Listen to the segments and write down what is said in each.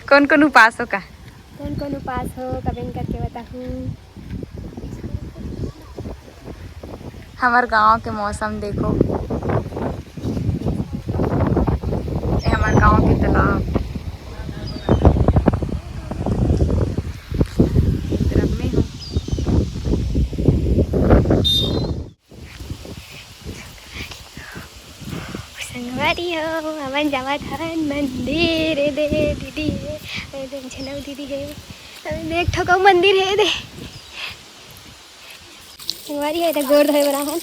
कौन कौन उपास हो का? कौन कौन उपास हो कमेंट करके बताऊँ। हमारे गांव के मौसम देखो, ये हमारे गांव के तालाब तरफ में हूँ। संगवारी हो अपन जावत हन मंदिर दे दीदी है झनव दीदी है देख ठोका मंदिर है दे संगवारी है गोड़ धोए बड़ा हन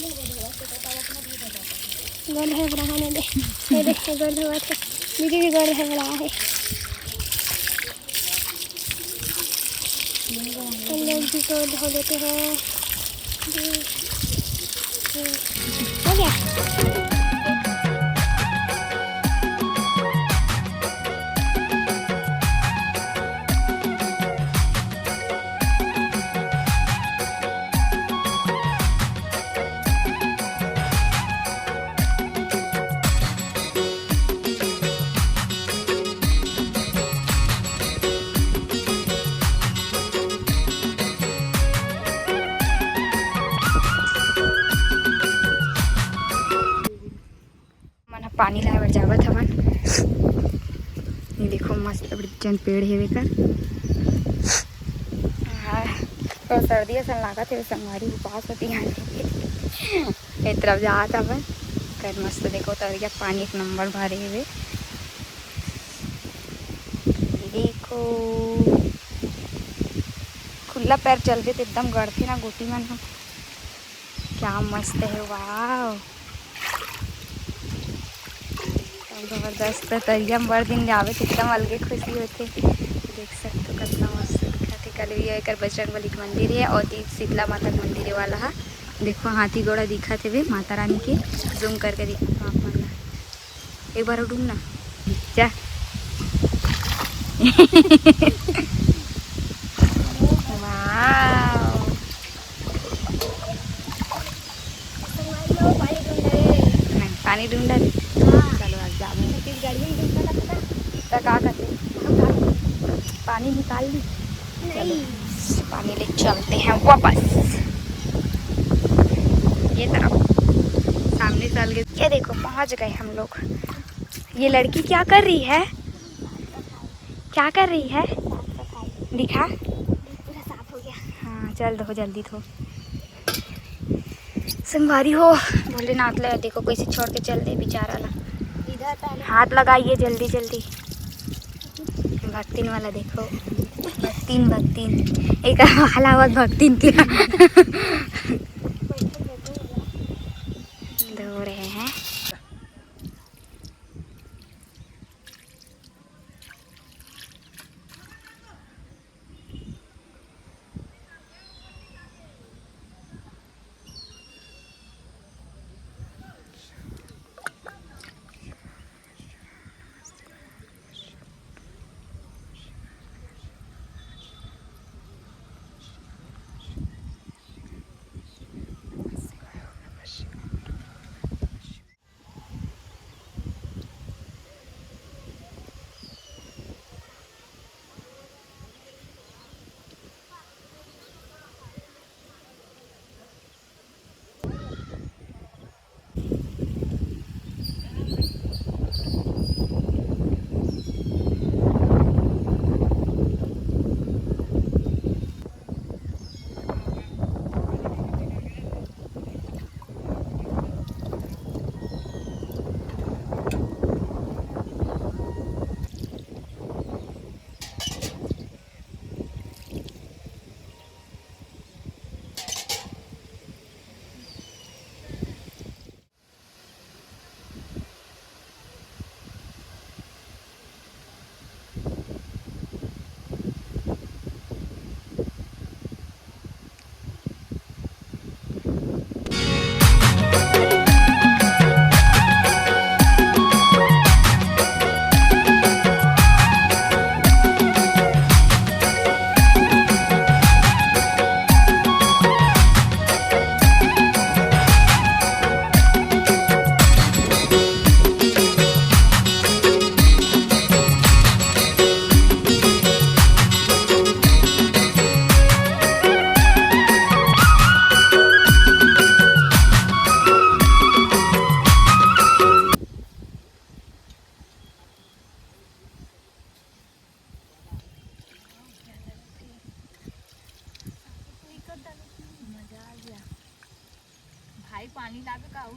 गोड़ धोए बड़ा हन दे गोड़ धोआ थे दीदी भी गोड़ धोए बड़ा है लोग भी गोड़ धो लेते हैं। हो गया। पानी लाए बर जावत हवन। ये देखो मस्त जन पेड़ हेवे कर तो सर्दी असन लागत है संगवारी उपास होती है ए तरफ जात हवन कर मस्त देखो तरिया पानी एक नंबर भरे हुए देखो खुला पैर चलते तो एकदम गड़ते ना गोटी मन हो। क्या मस्त है वाह जबरदस्त तरिया में बड़ दिन जावे तो एकदम अलगे खुशी होते। देख सकते हो कितना मस्त दिखत है। कल भी एक बजरंगबली के मंदिर है और शीतला माता का मंदिर है वाला है। देखो हाथी घोड़ा दिखत है माता रानी के जूम करके दिखत आप मन ला एक बार उठूँ ना जा पानी ढूंढा दे चलो आज जाने का करते पानी निकाल ली नहीं पानी ले चलते हैं वापस ये तरफ सामने चल गए। ये देखो पहुंच गए हम लोग। ये लड़की क्या कर रही है क्या कर रही है दिखा पूरा साफ हो गया। हाँ चल दो जल्दी थो संगवारी हो भोलेनाथ ले देखो कैसे छोड़ के चल दे बेचारा ला। इधर हाथ लगाइए जल्दी जल्दी। भक्तिन वाला देखो भक्तिन एक हलावत भक्तिन क्या धो रहे हैं। भाई पानी लाके का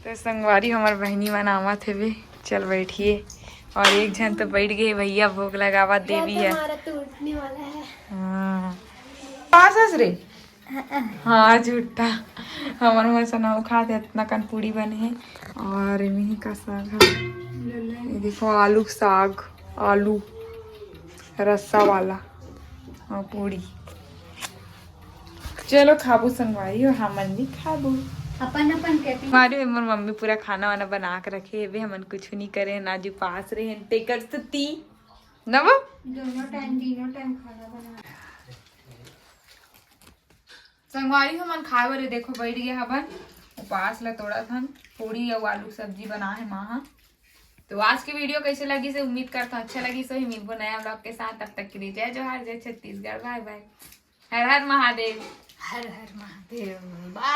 तो संगवारी हमार बहनी मनावा थे भी चल बैठिए और एक जन तो बैठ गए भैया भोग लगावा देवी है टूटने वाला है। हाँ पास हंस रे हाँ झूठा हमार मन सना खा दे इतना कन पूड़ी बने है और इन्हीं का साग है ये देखो आलू साग आलू रस्सा वाला और पूड़ी चलो खाबू संगवारी और हमन भी खाबू अपन अपन कहती हमारे मोर मम्मी पूरा खाना वाना बना के रखे है हमन कुछ नहीं करे ना जो पास रहे टेकर तो ती नव दोनों टाइम खाना बना। संगवारी हमन खाए वाले देखो बैठ गया हवन उपास ला तोड़ा थन पूड़ी और आलू सब्जी बना है माँ। तो आज की वीडियो कैसे लगी से उम्मीद करता हूँ अच्छा लगी सो ही मिलबो नया ब्लॉग के साथ तब तक के लिए जय जोहार जय छत्तीसगढ़ बाय बाय हर हर महादेव हर हर महादेव। बाय।